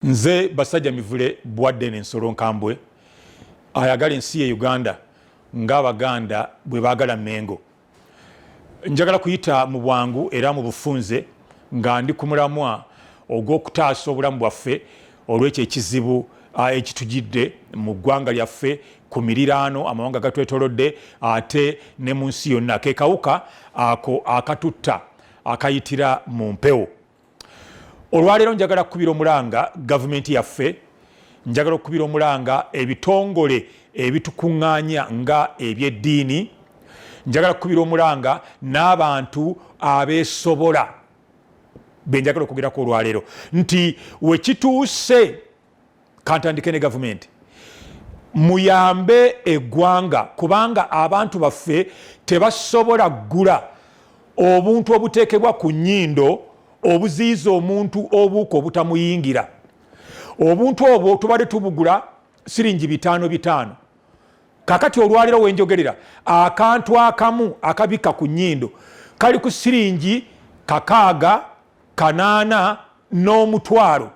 Nze basajja mivule bwadde n'ensolo nkambwe ayagala ensi ya Uganda ng'Abaganda bwe baagala Mengo. Njagala kuyita mu bwangu era mu bufunze nga ndi ku mulamwa ogw'okutaasa obulamu bwaffe olw'ekyo ekizibu ekitujidde mu ggwanga lyaffe ku miriraano amawanga gatwetoolodde ate ne mu nsi yonna. Ke kawuka ako akatutta akayitira mu mpewo. Olwaleero njagala kukubira omulanga gavumenti yaffe, njagala okukubira omulanga ebitongole ebitukuŋŋaanya nga ebyeddiini, njagala kukubira omulanga n'abantu abeesobola be njagala okwogerako olwaleero nti wekituuse kantandike ne gavumenti muyambe eggwanga kubanga abantu baffe tebasobola ggula obuntu obuteekebwa ku nnyindo obuziyiza omuntu obuuka obutamuyingira. Obuntu obwo tubadde tubugula siringi 5 kakati olwaleero wenjogerera akantu akamu akabika ku nnyindo kali ku siringi 6, 8 n'omutwalo.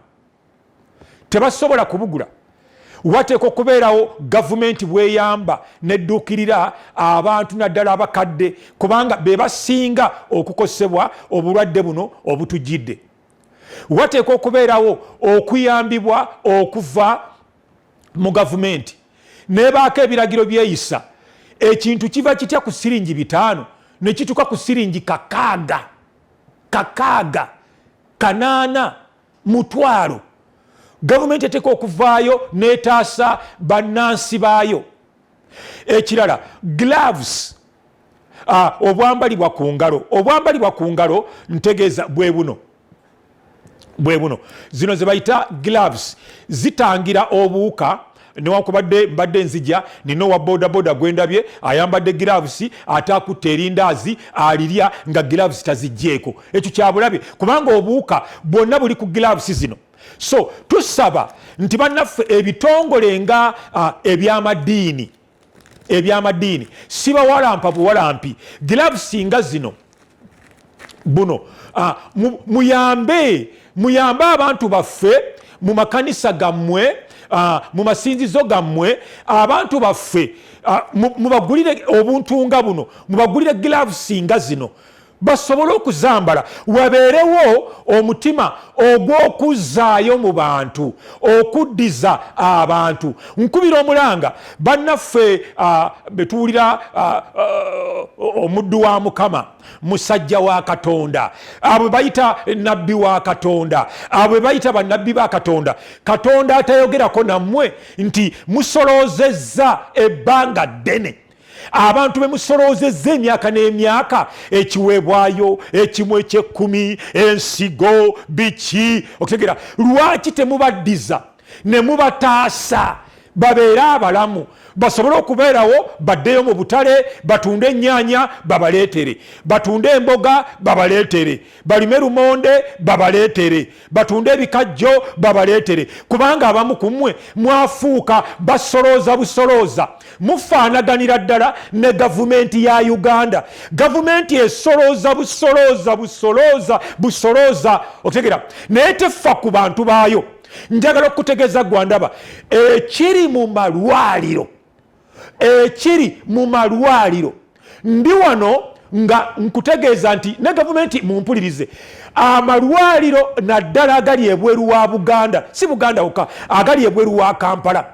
Tebasobola kubugula. Wateekwa okubeerawo gavumenti bweyamba nedduukirira abantu naddala abakadde kubanga be basinga okukosebwa obulwadde buno obutujjidde. Wateekwa okubeerawo okuyambibwa okuva mu gavumenti nebaako ebiragiro byeyisa ekintu kiva kitya ku siringi 5 ne kituuka ku siringi 6, 8 mutwalo. Gavumenti eteeka okuvaayo n'etaasa bannansi baayo. Ekirala gloves, obwambalibwa ku ngalo. Obwambalibwa ku ngalo ntegeeza bwe buno zino ze bayita gloves zitangira obuwuka. Newankubadde mbadde nzija nino wa bodaboda gwendabye ayambadde gloves ate akutte erindaazi alirya nga gloves tazigjeeko. Ekyo kyabulabe kubanga obuwuka bwonna buli ku gloves zino. So tusaba nti bannaffe ebitongole nga eby'amaddiini si bawalampa buwalampi gloves nga zino buno muyambe abantu baffe mu makanisa gammwe, mu masinzizo gammwe, abantu baffe mubagulire obuntu nga buno, mubagulire gloves nga zino basobole okuzambala, wabeerewo omutima ogw'okuzzaayo mu bantu, okuddiza abantu. Nkubira omulanga bannaffe betuwulira omuddu wa Mukama, musajja wa Katonda, abo bayita nabbi wa Katonda, abo bayita bannabbi ba Katonda. Katonda atayogerako nammwe nti musoloozezza ebbanga ddene. Abantu bemusoloozezza emyaka n'emyaka, ekiweebwayo ekimu eky'ekkumi, ensigo biki okutegera. Lwaki temubaddiza ne mubataasa babeere abalamu basobole okubeerawo, baddeyo mu butale batunde ennyaanya babaleetere, batunde emboga babaleetere, balime lumonde babaleetere, batunde ebikajjo babaleetere. Kubanga abamu ku mmwe mwafuuka basolooza busolooza, mufaanaganira ddala ne gavumenti ya Uganda. Gavumenti esolooza busolooza okutegera naye tefa ku bantu baayo. Njagala okutegeeza gwandaba ekiri mu malwaliro ndi wano nga nkutegeeza nti ne gavumenti mumpulirize, amalwaliro naddala agali ebweru wa Buganda, si Buganda wokka, agali ebweru wa Kampala,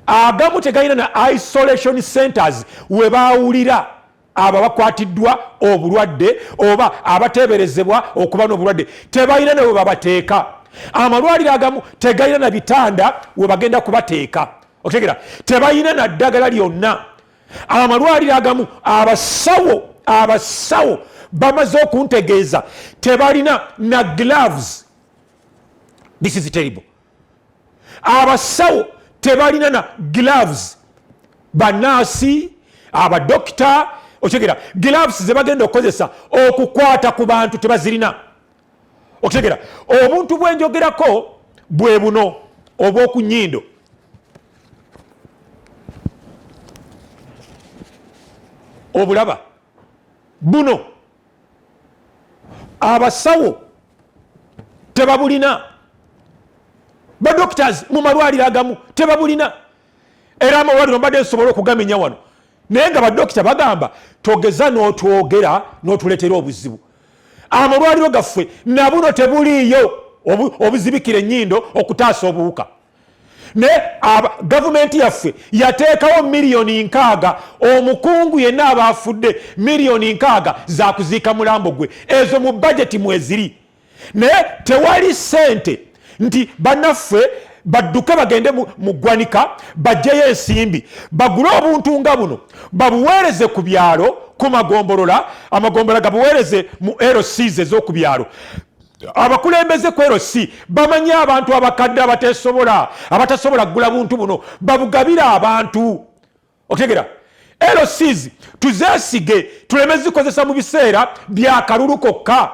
agamu tegalina na isolation centers we baawulira abo bakwatiddwa obulwadde oba abateeberezebwa okuba n'obulwadde, tebalina ne we babateeka. Amalwaliro agamu tegalina na bitanda we bagenda kubateeka, otegera, tebalina na ddagala lyonna. Amalwaliro agamu abasawo bamaze okuntegeeza tebalina na gloves. This is terrible. Abasawo tebalina na gloves, bannaasi, abadokita, otegera, gloves ze bagenda okukozesa okukwata ku bantu tebazirina. Okutegera obuntu bwenjogerako bwe buno obw'oku nnyindo. Obulaba buno abasawo tebabulina. ba doctors mu malwaliro agamu tebabulina era amalwaliro mbadde nsobola okugamenya wano naye nga badokita bagamba togeza n'otwogera n'otuleetera obuzibu. Amalwaliro gaffe nabuno tebuliiyo obuzibikira ennyindo okutaasa obuwuka. Ne gavumenti yaffe yateekawo miliyoni 6 omukungu yenna abaafudde miliyoni 6 za kuziika mulambo gwe. Ezo mu bajeti mweziri. Naye tewali ssente nti bannaffe badduke bagende mu ggwanika bajjeyo ensimbi bagule obuntu nga buno babuweereze ku byalo ku magombolola, amagombolola gabuweereze mu LCs ez'oku byalo. Abakulembeze ku LC bamanye abantu abakadde abatasobola kugula buntu buno babugabira abantu. Otegera LCs tuzeesige tuleme zikozesa mu biseera bya kalulu kokka.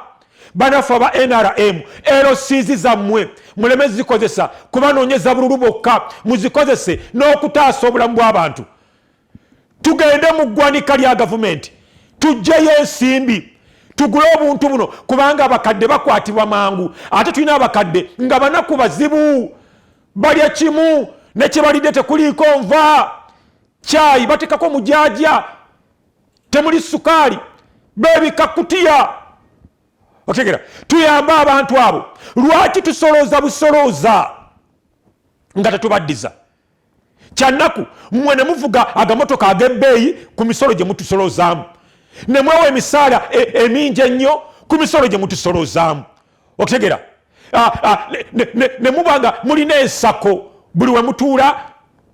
Banafu aba NRM LCs zammwe muleme zikozesa kubanoonyeza bululu bokka, muzikozese n'okutaasa obulamu bw'abantu. Tugende mu ggwanika lya gavumenti tuggyeyo ensimbi tugule obuntu buno kubanga abakadde bakwatibwa mangu. Ate tulina abakadde nga banaku bazibu balya kimu ne kye balidde tekuliiko nva, caayi batekako mujaja temuli sukaali beebika kutiya. Otegera tuyambe abantu abo. Lwaki tusolooza busolooza nga tetubaddiza? Kyannaku mmwe ne muvuga agamotoka ag'ebbeeyi ku misolo gye mutusoloozaamu, ne mwewa emisaala emingi ennyo ku misolo gye mutusoloozaamu. Otegera ne mubanga mulina ensako buli we mutuula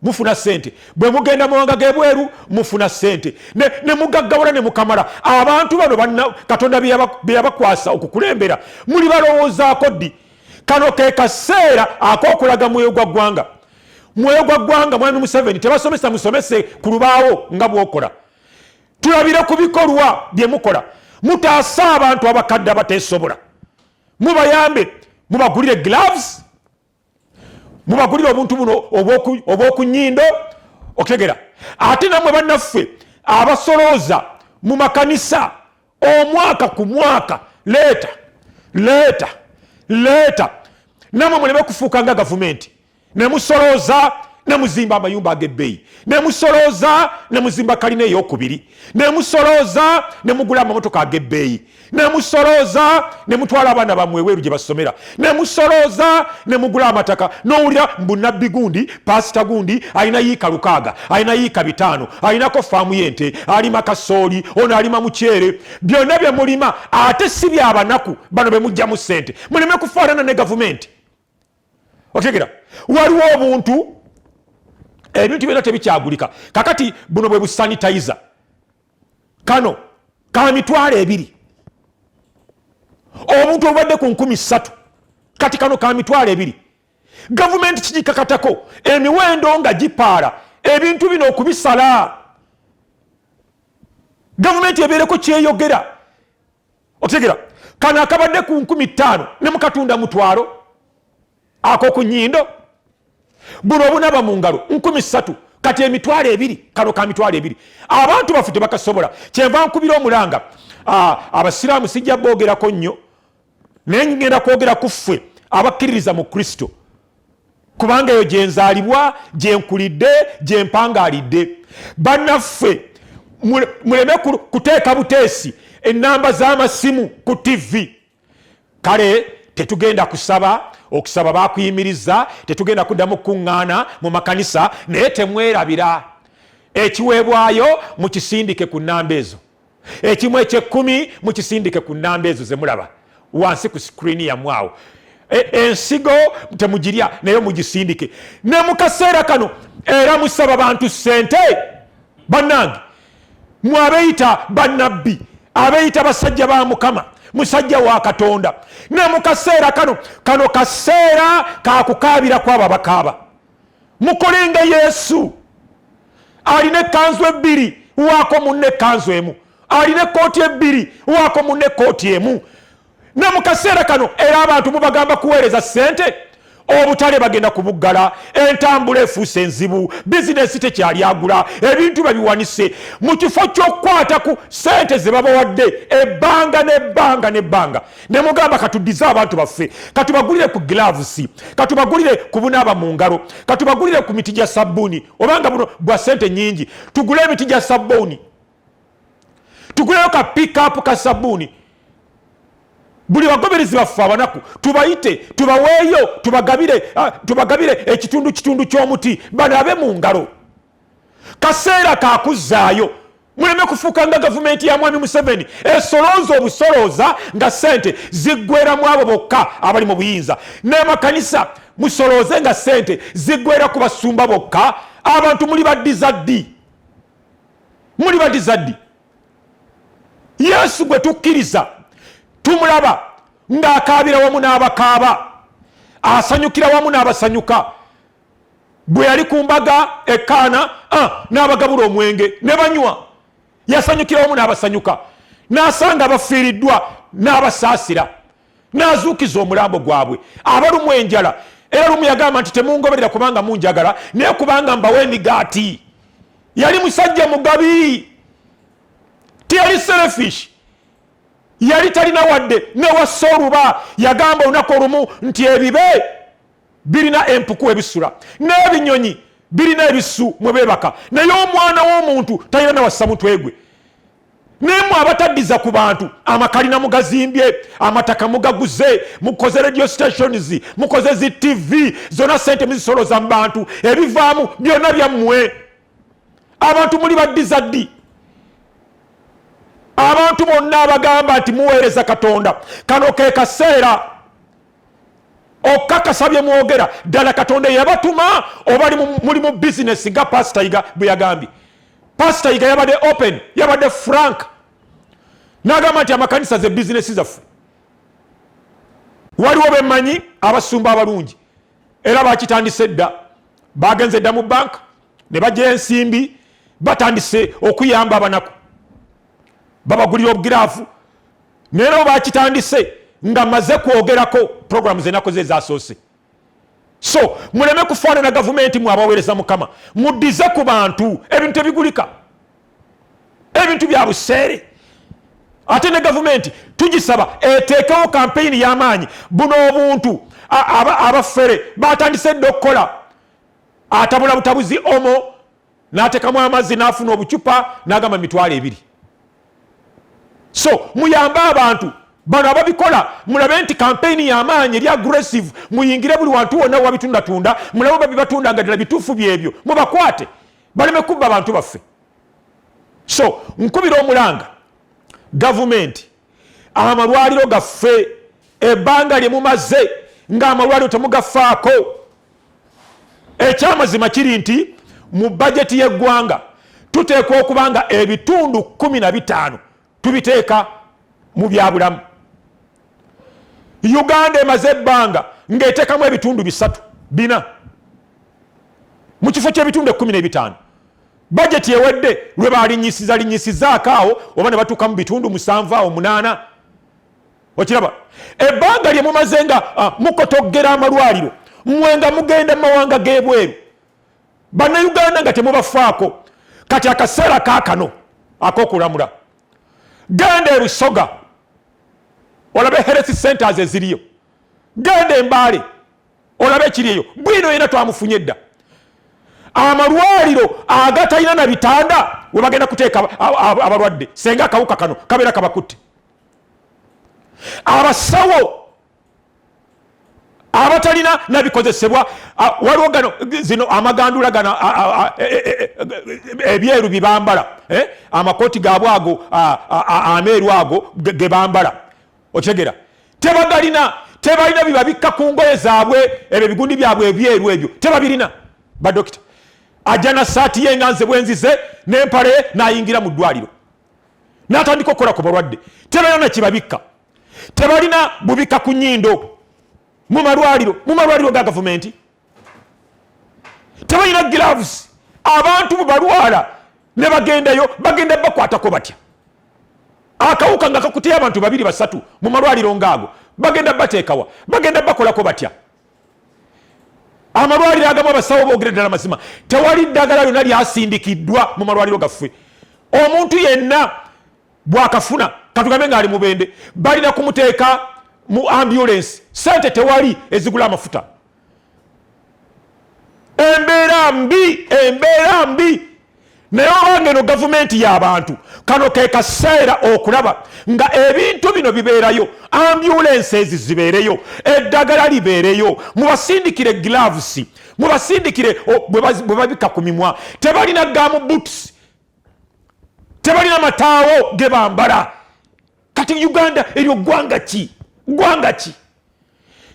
mufuna ssente, bwe mugenda mu mawanga g'ebweru mufuna ssente, ne mugaggawala ne mukamala. Abantu bano Katonda bye yabakwasa okukulembera muli balowoozaako ddi? Kano ke kaseera ak'okulaga mwoyo gwa ggwanga. Mwoyo gwa ggwanga mwami Museveni tebasomesa musomese ku lubaawo nga bw'okola. Tulabire ku bikolwa bye mukola. Mutaasa abantu abakadde abateesobola, mubayambe, mubagulire gloves, mubagulire obuntu buno obw'oku nnyindo. Otegera ate nammwe bannaffe abasolooza mu makanisa omwaka ku mwaka leeta nammwe muleme kufuuka nga gavumenti ne musolooza ne muzimba amayumba ag'ebbeeyi, ne musolooza ne muzimba kalina ey'okubiri, ne musolooza ne mugula amamotoka ag'ebbeeyi, ne musolooza ne mutwala abaana bammwe eweeru gye basomera, ne musolooza ne mugula amataka. N'owulira mbunabbi gundi paasita gundi alina yiika 600, alina yiika 5, alinako faamu y'ente, alima kasooli, ono alima muceere. Byonna bye mulima ate si byabanaku bano be mugjamu ssente. Muleme kufaanana ne gavumenti. Otegera waliwo obuntu ebintu byonna tebikyagulika. Kakati buno bwe busanitizer kano ka mitwalo 2, obuntu obubadde ku 3,000 kati kano ka mitwalo 2. Gavumenti kigikakatako emiwendo nga gipaala ebintu bino okubisala. Gavumenti ebeereko kyeyogera. Otegera kano akabadde ku 5,000 ne mukatunda mutwalo ak'oku nnyindo. Buno obunaba mu ngalo 3,000 kati emitwalo 2, kano ka mitwalo 2. Abantu baffe tebakasobola. Kyenva nkubira omulanga abasiraamu sijja boogerako nnyo naye ngenda kwogera ku ffe abakkiririza mu Kristo kubanga eyo gye nzaalibwa, gye nkulidde, gye mpangaalidde. Bannaffe muleme kuteeka buteesi ennamba z'amasimu ku TV. Kale tetugenda okusaba bakuyimiriza, tetugenda kuddamu kuŋŋaana mu makanisa, naye temwerabira. Ekiweebwayo mukisindike ku nnamba ezo, ekimu eky'ekkumi mukisindike ku nnamba ezo ze mulaba wansi ku sikuriini yammwe awo. Ensigo temugirya naye mugisindike. Ne mu kaseera kano era musaba bantu ssente. Bannange mwe abeeyita bannabbi, abeeyita basajja ba Mukama, musajja wa Katonda, ne mu kaseera kano kaseera kakukaabira kwabo abakaaba. Mukolenga Yesu alina ekkanzu 2 waako munne ekkanzu emu, alina ekkooti 2 waako munne ekkooti emu. Ne mu kaseera kano era abantu mubagamba kuweereza ssente. obutale bagenda kubuggala, entambula efuuse enzibu, bizinesi tekyaliagula, ebintu babiwanise mu kifo ky'okukwata ku ssente ze babawadde ebbanga n'ebbanga n'ebbanga. Ne mugamba katuddize abantu baffe, katubagulire ku gloves, katubagulire ku bunaaba mu ngalo, katubagulire ku miti gya sabbuuni, obanga buno bwa ssente nnyingi, tugule emiti gya sabbuuni, tuguleyo ka pick-up ka sabbuuni. Buli bagoberezi baffe abanaku tubayite, tubaweeyo, tubagabire ekitundu ky'omuti banabe mu ngalo. Kaseera kakuzzaayo, muleme kufuuka nga gavumenti ya Mwami Museveni esolooza obusolooza nga ssente ziggwera mu abo bokka abali mu buyinza. N'amakanisa musolooze nga ssente ziggwera ku basumba bokka. Abantu muli baddiza ddi, muli baddiza ddi. Yesu gwe tukkiriza tumulaba ng'akaabira wamu n'abakaaba, asanyukira wamu n'abasanyuka. Bwe yali ku mbaga Kaana n'abagabula omwenge ne banywa, yasanyukira wamu n'abasanyuka, n'asanga abafiiriddwa n'abasaasira, n'azuukiza omulambo gwabwe. Abalumu enjala, era lumu yagamba nti temungoberera kubanga munjagala naye kubanga mbawa emigaati. Yali musajja mugabi, tiyali selfish, yali talina wadde newassa oluba. Yagamba olunaku olumu nti ebibe birina empuku ebisula n'ebinyonyi birina ebisu mwe beebaka, naye omwana w'omuntu talina nawassa mutwe gwe. Nemwe abataddiza ku bantu, amakalina mugazimbye, amataka mugaguze, mukoze radio stations, mukoze zi TV, zona sente muzisoloza mu bantu, ebivaamu byonna byammwe. Abantu muli baddiza ddi? Abantu bonna abagamba nti muweereza Katonda, kano ke kaseera okakasa bye mwogera ddala Katonda yabatuma obali muli mu bizinesi nga Pastor Iga bwe yagambye. Pastor Iga yabadde open, yabadde frank, n'agamba nti amakanisa ze bizinesi zaffe. Waliwo bemmanyi abasumba abalungi era bakitandise dda, bagenze dda mu bank ne bajja ensimbi, batandise okuyamba abanaku, babagulira obugiraafu. Nero bakitandise nga maze kwogerako program zenako ze zasoose. So muleme kufaanana gavumenti mwabaweereza Mukama, muddize ku bantu ebintu ebigulika, ebintu bya buseere. Ate ne gavumenti tugisaba eteekewo kampeyini y'amaanyi. Buno obuntu abafere batandise dda okukola, atabula butabuzi omo n'ateekamu amazzi n'afuna obucupa n'agamba 200. So muyambe abantu bano ababikola, mulabe nti kampeyini y'amaanyi eri aggressive, muyingire buli wantu wonna wabitundatunda, mulabe babibatunda nga ddala bituufu byebyo, mubakwate baleme kubba abantu baffe. So nkubira omulanga gavumenti, amalwaliro gaffe ebbanga lye mumaze ng'amalwaliro temugafaako. Ekyamazima kiri nti mu bajeti y'eggwanga tuteekwa okuba nga ebitundu 15 tubiteeka mu byabulamu. Uganda emaze ebbanga ng'eteekamu ebitundu 3-4 mu kifo ky'ebitundu 15. Bajeti ewedde lwe balinnyisizaako awo, oba ne batuuka mu bitundu 7-8. Okiraba ebbanga lye mumaze nga mukotoggera amalwaliro, mwenga mugenda mu mawanga g'ebweru, bannayuganda nga temubafaako. Kati akaseera kaakano ak'okulamula, genda e Busoga olabe health centers eziriyo, genda e Mbale olabe ekiriyo. Bwino yena twamufunye dda. Amalwaliro agatalina na bitanda we bagenda kuteeka abalwadde senga akawuka kano kabeera kabakutte. Abasawo abatalina nabikozesebwa, waliwo gano zino amagandula gano ebyeru bibambala, amakoti gaabwe ago ameeru ago ge bambala, okitegeera. Tebalina bibabikka ku ngoye zaabwe, ebyo bigundi byabwe ebyeru ebyo tebabirina. Badokita ajja na saati ye nga nze bwenzize n'empale n'ayingira mu ddwaliro n'atandika okukola ku balwadde. Tebalina nakibabikka, tebalina bubikka ku nnyindo mu malwaliro ga gavumenti, tebalina gloves. Abantu bwe balwala ne bagendayo bagenda bakwatako batya. Akawuka nga kakutya abantu 2-3 mu malwaliro ngaago bagenda bateekawa, bagenda bakolako batya. amalwaliro agamu abasawo boogera ddala mazima tewali ddagala lyonna lyasindikiddwa mu malwaliro gaffe. Omuntu yenna bwakafuna katugambe ng'ali mubende balina kumuteeka mu ambulance, sente tewali ezigula amafuta. Embeera mbi naye obange eno gavumenti y'abantu kano ke kaseera okulaba nga ebintu bino bibeerayo, ambulances zibeereyo, eddagala libeereyo, mubasindikire gloves, mubasindikire bwe babika ku mimwa, tebalina gamu boots, tebalina mataawo ge bambala. Kati Uganda eryo ggwanga ki?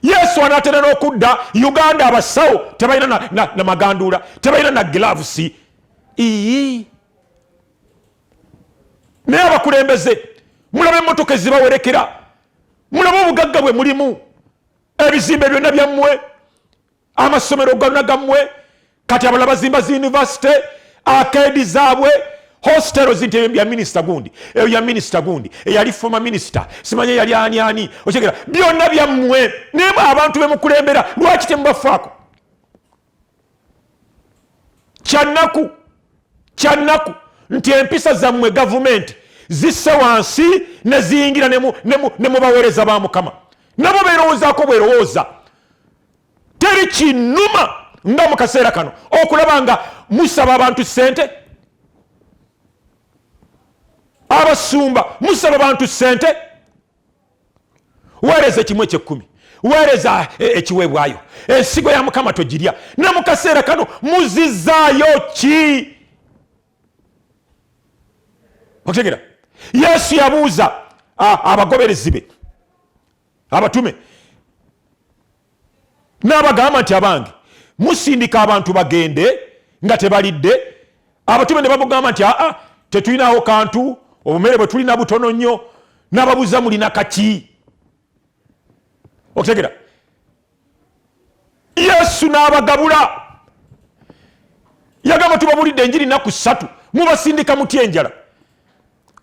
Yesu anaatera n'okudda Uganda abasawo tebalina na magandula, tebalina na gloves. Naye abakulembeze mulaba emmotoka ezibawerekera, mulaba obugagga bwe mulimu, ebizimbe byonna byammwe, amasomero gonna gammwe, kati abalala bazimba zi university, arcade zaabwe, hostels nti ya minisita gundi, eyo ya minisita gundi, eyali former minister, simanye yali ani okigera byonna byammwe. Naye abantu bemukulembera lwaki temubafaako? Kyannaku nti empisa zammwe gavumenti zisse wansi ne ziyingira ne mubaweereza ba Mukama, nabo beerowoozaako bwerowooza. Teri kinnuma nga mu kaseera kano okulaba nga musaba abantu ssente, abasumba musaba abantu ssente. Weereza ekimu eky'ekkumi, weereza ekiweebwayo, ensigo ya Mukama togirya. Ne mu kaseera kano muzizaayo ki? Otegera Yesu yabuuza abagoberezi be abatume n'abagamba nti abange musindika abantu bagende nga tebalidde. Abatume ne bamugamba nti tetulinawo kantu, obumere bwe tulina butono nnyo. N'ababuuza mulina kaki? Otegera Yesu n'abagabula, yagamba tubabulidde enjiri nnaku 3, mubasindika mutya enjala?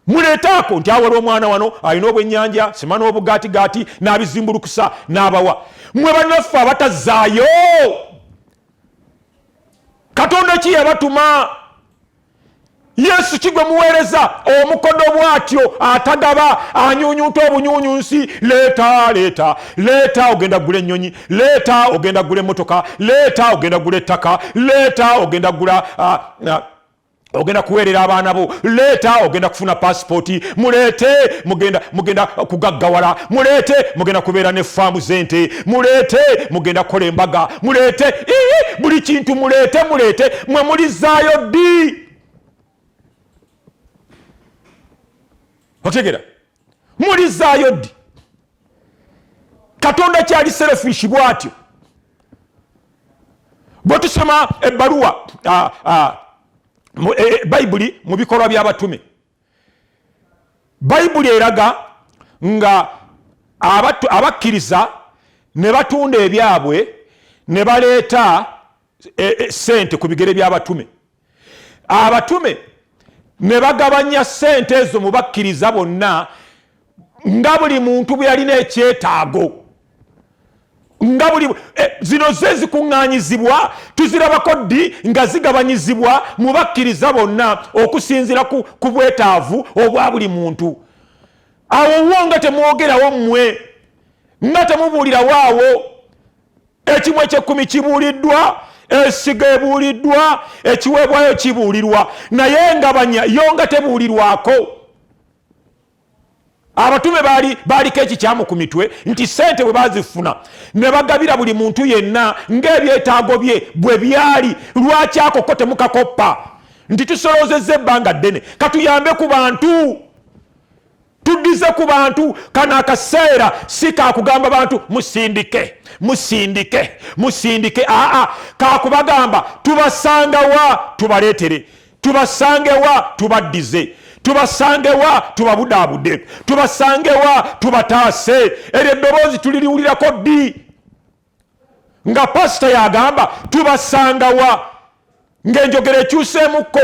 Muleetaako nti awaliwo omwana wano alina obwennyanja, sima n'obugaatigaati n'abizimbulukusa n'abawa. Mmwe bannaffe abatazaayo, Katonda ki yabatuma? Yesu kigwe muweereza omukono bw'atyo atagaba, anyuunyunta obunyuunyunsi. Leeta ogenda gula ennyonyi, leeta ogenda gula emmotoka, leeta ogenda gula ettaka, leeta ogenda gula ogenda kuweerera abaana bo, leeta ogenda kufuna pasipoti, muleete mugenda kugaggawala, muleete mugenda kubeera ne faamu z'ente, muleete mugenda kukola embaga, muleete buli kintu muleete. Mwe mulizaayo ddi? Otegera mulizaayo ddi? Katonda kyali selfish bw'atyo. Bwe tusoma ebbaluwa Bayibuli mu bikolwa by'abatume, Bayibuli eraga nga abakkiriza ne batunda ebyabwe ne baleeta ssente ku bigere by'abatume. Abatume ne bagabanya ssente ezo mu bakkiriza bonna nga buli muntu bwe yalina ekyetaago, nga buli zino ze zikuŋŋaanyizibwa, tuzirabako ddi nga zigabanyizibwa mu bakkiriza bonna okusinziira ku bwetaavu obwa buli muntu. Awo wo nga temwogerawo mmwe, nga temubuulirawo awo. Ekimu eky'ekkumi kibuuliddwa, esiga ebuuliddwa, ekiweebwayo kibuulirwa, naye engabanya yo nga tebuulirwako. Abatume baaliko ekikyamu ku mitwe nti ssente bwe bazifuna ne bagabira buli muntu yenna ng'ebyetaago bye bwe byali. Lwaki akoko temukakoppa? Nti tusoloozezza ebbanga ddene, katuyambe ku bantu, tuddize ku bantu. Kano akaseera si kakugamba bantu musindike. Kakubagamba tubasanga wa tubaleetere, tubasange wa tubaddize, tubasange wa tubabudaabude, tubasange wa tubataase. Eryo eddoboozi tuliriwulirako ddi nga pasita yagamba tubasanga wa? Ng'enjogera ekyuseemukko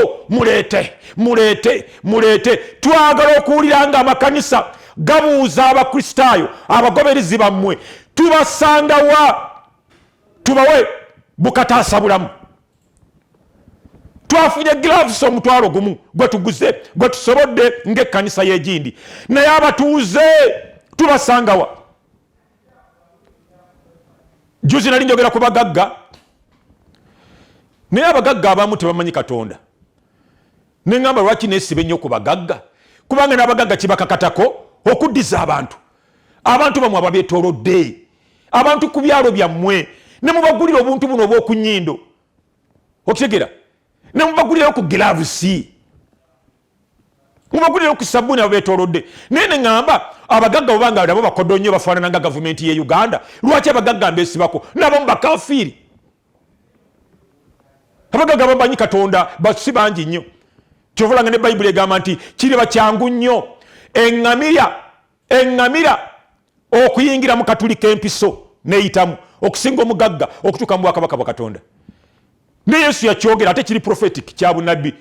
muleete. Twagala okuwulira nga amakanisa gabuuza abakristaayo, abagoberezi bammwe, tubasanga wa? Tubawe bukataasa bulamu. Twafunye gloves omutwalo gumu gwe tuguze gwe tusobodde ng'ekkanisa y'egindi, naye abatuuze tubasangawa. Juzi nali njogera ku bagagga, naye abagagga abamu tebamanyi Katonda. Ne ngamba lwaki neesiba ennyo ku bagagga, kubanga n'abagagga kibakakatako okuddiza abantu. Abantu bamwe ababeetoolodde, abantu ku byalo byammwe, ne mubagulira obuntu buno obw'oku nnyindo, okitegeera, ne mubagulira ku gilavusi, mubagulira ku sabbuuni ababeetoolodde. Naye ne ngamba abagagga obanga nabo bakodo nnyo bafaanana nga gavumenti ye Uganda, lwaki abagagga mbeesibako nabo mubakafiiri? Abagagga bamanyi Katonda basi bangi nnyo. Kyovolanga ne Bayibuli egamba nti kiriba kyangu nnyo eŋŋamira okuyingira mu katuli k'empiso neyitamu okusinga omugagga okutuuka mu bwakabaka bwa Katonda. Ne Yesu yakyogera, ate kiri prophetic kya bunabbi.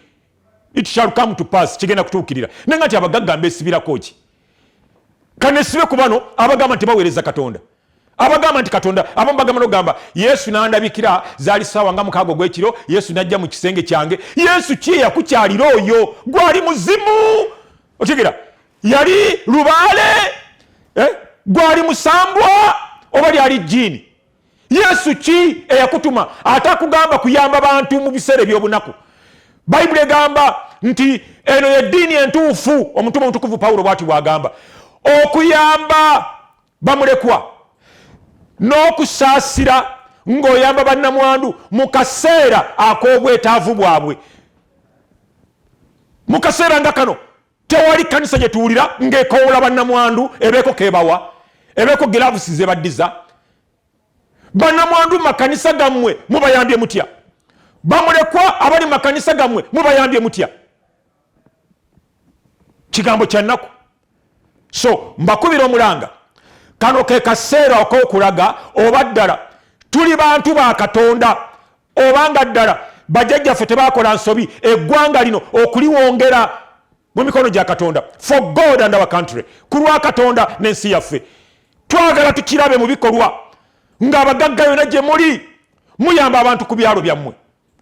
It shall come to pass, kigenda kutuukirira. Nenga nti abagagga mbeesibirako ki? Kanesibe ku bano abagamba nti baweereza Katonda, abagamba nti Katonda, abamu bagamba n'ogamba Yesu n'andabikira zaali ssaawa nga 6 ogw'ekiro, Yesu n'ajja mu kisenge kyange. Yesu ki eyakukyalira oyo? Gwali muzimu, otegeera, yali lubaale, gwali musambwa oba lyali jjiini? Yesu ki eyakutuma atakugamba kuyamba bantu mu biseera eby'obunaku? Bayibuli egamba nti eno y'eddiini entuufu. Omutume omutukuvu Pawulo bw'ati bw'agamba, okuyamba bamulekwa n'okusaasira ng'oyamba bannamwandu mu kaseera ak'obwetaavu bwabwe. Mu kaseera nga kano tewali kkanisa gye tuwulira ng'ekoowola bannamwandu ebeeko kebawa, ebeeko gilavusi ze baddiza. Bannamwandu mu makanisa gammwe mubayambye mutya? Bamulekwa abali mu makanisa gammwe mubayambye mutya? Kigambo kya nnaku. So mbakubira omulanga, kano ke kaseera ak'okulaga oba ddala tuli bantu ba Katonda, obanga ddala bajjajjaffe tebaakola nsobi eggwanga lino okuliwongera mu mikono gya Katonda. For God and our country, ku lwa Katonda n'ensi yaffe, twagala tukirabe mu bikolwa ng'abagagga yonna gye muli muyamba abantu ku byalo byammwe,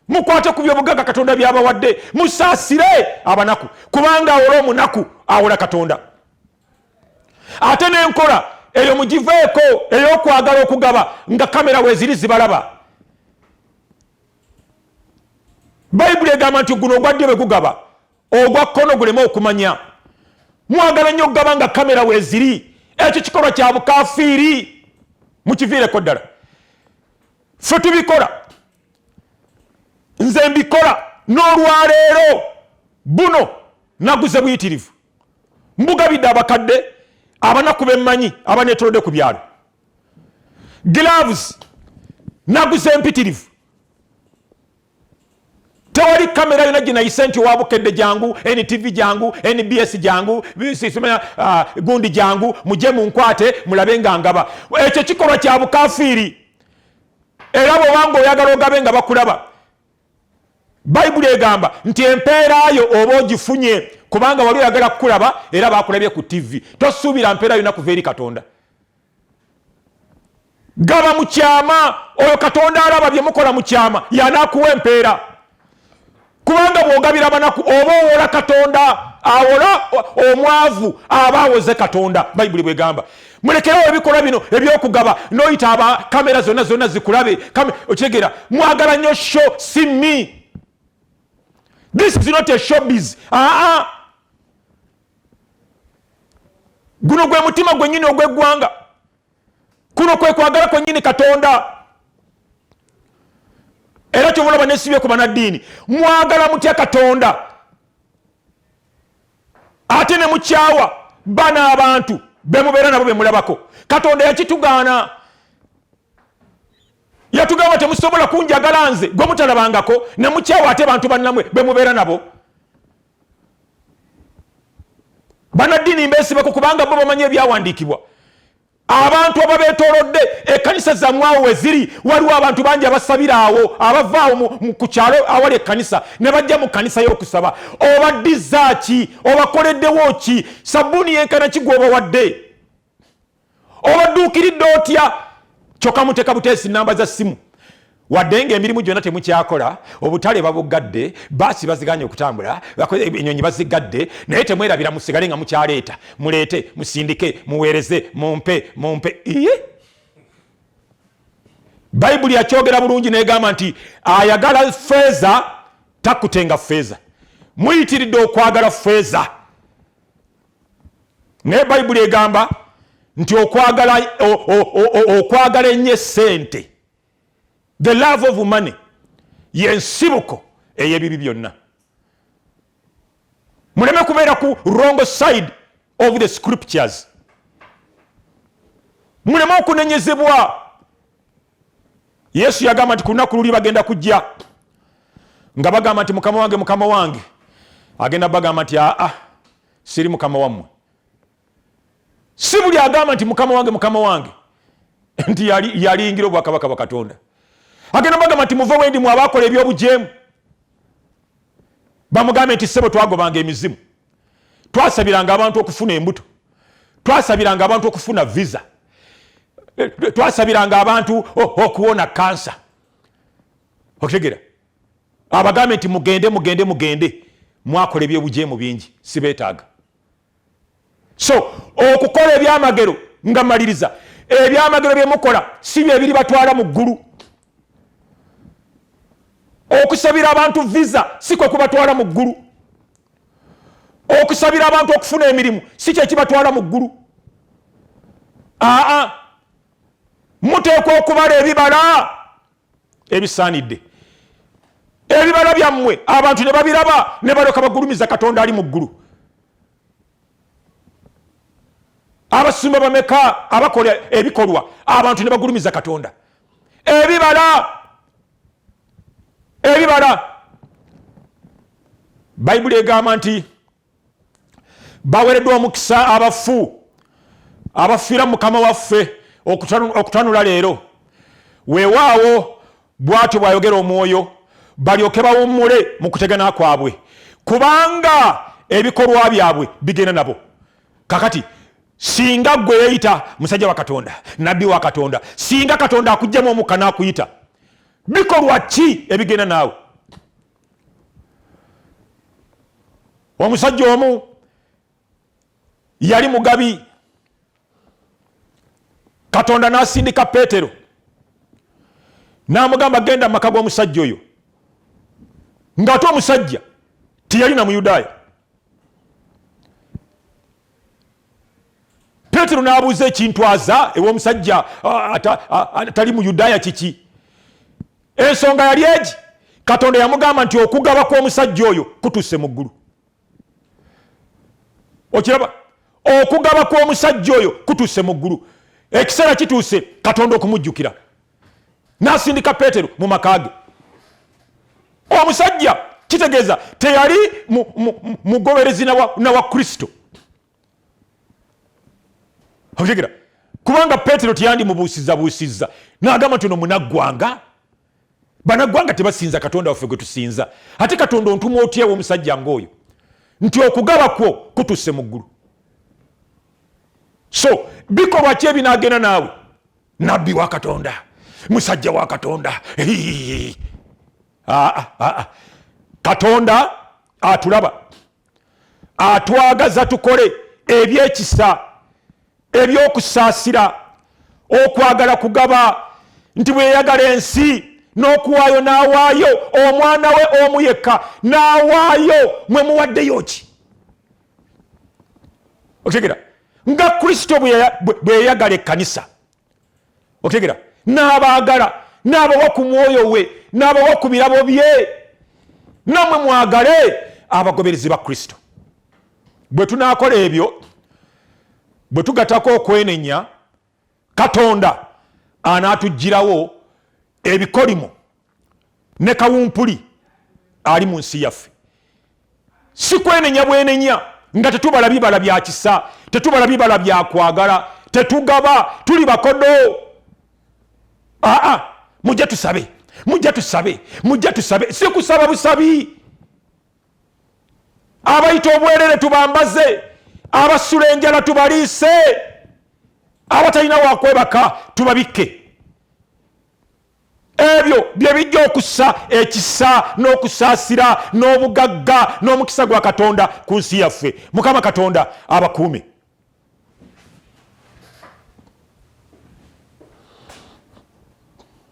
mukwate ku by'obugagga Katonda byabawadde, musaasire abanaku, kubanga awola omunaku awola Katonda. Ate n'enkola eyo mugiveeko ey'okwagala okugaba nga kamera weeziri zibalaba. Bayibuli egamba nti guno ogwa ddyo bwe gugaba ogwa kkono guleme okumanya. Mwagala nnyo okugaba nga kamera weeziri, ekyo kikolwa kya bukafiiri, mukiviireko ddala. Ffe tubikola, nze mbikola, n'olwaleero buno naguze buyitirivu, mbugabidde abakadde abanaku bemmanyi abaneetolodde ku byalo. Gloves naguze empitirivu, tewali kamera yonna gye nayise nti wabukedde jangu, NTV jangu, NBS jangu, gundi jangu, mujje munkwate mulabe nga ngaba. Ekyo kikolwa kya bukafiiri, era bw'obanga oyagala ogabe nga bakulaba. Bayibuli egamba nti empeera yo oba ogifunye, kubanga wali oyagala kukulaba era bakulabye ku TV. Tosuubira mpeera yonna kuva eri Katonda. Gaba mu kyama, oyo Katonda alaba bye mukola mu kyama y'anaakuwa empeera. Kubanga bw'ogabira banaku oba owola Katonda, awola omwavu aba awoze Katonda. Bayibuli bwegamba. Mulekerewo ebikolwa bino ebyokugaba n'oyita aba kamera zonna zikulabe. Okitegeera, mwagala nnyo show, si me. This is not a showbiz. Guno gwe mutima gwennyini ogw'eggwanga. Kuno kwe kwagala kwennyini Katonda. Era kyobulaba nesibye ku bannaddiini, mwagala mutya Katonda ate ne mukyawa bana abantu bemubeera nabo bemulabako. Katonda yakitugaana, yatugamba temusobola kunjagala nze gwe mutalabangako, ne mukyawa ate bantu bannamwe bemubeera nabo. Bannaddiini mbeesibako kubanga bo bamanyi ebyawandiikibwa. Abantu ababeetoolodde ekkanisa zammwe awo we ziri, waliwo abantu bangi abasabira awo, abava awo ku kyalo awali ekkanisa ne bajja mu kkanisa y'okusaba. Obaddiza ki? Obakoleddewo ki? Sabbuuni yenkana ki gw'obawadde? Obadduukiridde otya? Kyokka muteeka buteesi nnamba za ssimu. wadde ng'emirimu gyonna temukyakola, obutale babugadde, baasi baziganye okutambula, ennyonyi bazigadde, naye temwerabira musigale nga mukyaleeta, muleete, musindike, muweereze, mumpe. Iye Bayibuli yakyogera bulungi n'egamba nti ayagala ffeeza takutenga ffeeza. Muyitiridde okwagala ffeeza. Naye Bayibuli egamba nti okwagala ennyo ssente, the love of money, y'ensibuko ey'ebibi byonna. Muleme kubeera ku wrong side of the scriptures. Muleme okunenyezebwa. Yesu yagamba nti ku lunaku luli bagenda kujja nga bagamba nti mukama wange agenda bagamba nti siri mukama wammwe. Si buli agamba nti mukama wange nti yaliyingira obwakabaka bwa Katonda. Agenda bagamba nti muve wendi mu abakola ebyobujeemu. Bamugambe nti ssebo twagobanga emizimu, twasabiranga abantu okufuna embuto, twasabiranga abantu okufuna visa, twasabiranga abantu okuwona kansa. Okutegera abagambe nti mugende mwakola ebyobujeemu bingi, sibeetaaga. So okukola ebyamagero nga maliriza, ebyamagero byemukola si bye biri batwala mu ggulu. Okusabira abantu visa si kwe kubatwala mu ggulu. Okusabira abantu okufuna emirimu si kye kibatwala mu ggulu. Muteekwa okubala ebibala ebisaanidde. Ebibala byammwe abantu ne babiraba ne balyoka bagulumiza Katonda ali mu ggulu. Abasimba bameka abakola ebikolwa abantu ne bagulumiza Katonda. Ebibala Bayibuli egamba nti bawereddwa omukisa abafu abafiira Mukama waffe okutanula leero. Weewaawo bw'atyo bw'ayogera Omwoyo, balyoke bawummule mu kutegana kwabwe, kubanga ebikolwa byabwe bigenda nabo. Kakati singa gwe yeeyita musajja wa Katonda, nabbi wa Katonda, singa Katonda akuggyemu omukka n'akuyita, bikolwa ki ebigenda naawe? Omusajja omu yali mugabi, Katonda n'asindika Peetero n'amugamba genda mu maka g'omusajja oyo, ng'ate omusajja teyali na Muyudaaya. Peetero n'abuuza ekintu aza ew'omusajja atali Muyudaaya kiki? Ensonga yali egi, Katonda yamugamba nti okugaba kw'omusajja oyo kutuuse mu ggulu. Okiraba? Okugaba kw'omusajja oyo kutuuse mu ggulu. Ekiseera kituuse Katonda okumujjukira. N'asindika Peetero mu maka ge. Omusajja kitegeeza teyali mugoberezi na wa Kristo. Okitegeera? Kubanga Peetero teyandi mubuusizza n'agamba nti ono munaggwanga. Banaggwanga tebasinza Katonda waffe gwe tusinza. Ate Katonda ontuma otyewo omusajja ng'oyo nti okugaba kwo kutuuse mu ggulu. So bikolwa ki ebinaagenda naawe? Nabbi wa Katonda, musajja wa Katonda. Katonda atulaba, atwagaza tukole ebyekisa, ebyokusaasira, okwagala kugaba, nti bwe yayagala ensi n'okuwaayo n'awaayo omwana we omu yekka, n'awaayo mwe muwaddeyo ki? Otegera? Nga Kristo bwe yayagala ekkanisa, otegera, n'abaagala, n'abawa ku mwoyo we, n'abawa ku birabo bye, namwe mwagale abagoberezi ba Kristo. Bwe tunaakola ebyo, bwe tugatako okwenenya, Katonda anaatuggyirawo ebikolimo ne kawumpuli ali mu nsi yaffe. Si kwenenya bwenenya nga tetubala bibala bya kisa, tetubala bibala bya kwagala, tetugaba, tuli bakodo. Mujja tusabe, si kusaba busabi. Abayita obwerere tubambaze, abasula enjala tubaliise, abatalina wakwebaka tubabikke. Ebyo ebyo bye bijja okussa ekisa n'okusaasira n'obugagga n'omukisa gwa Katonda ku nsi yaffe. Mukama Katonda abakuume.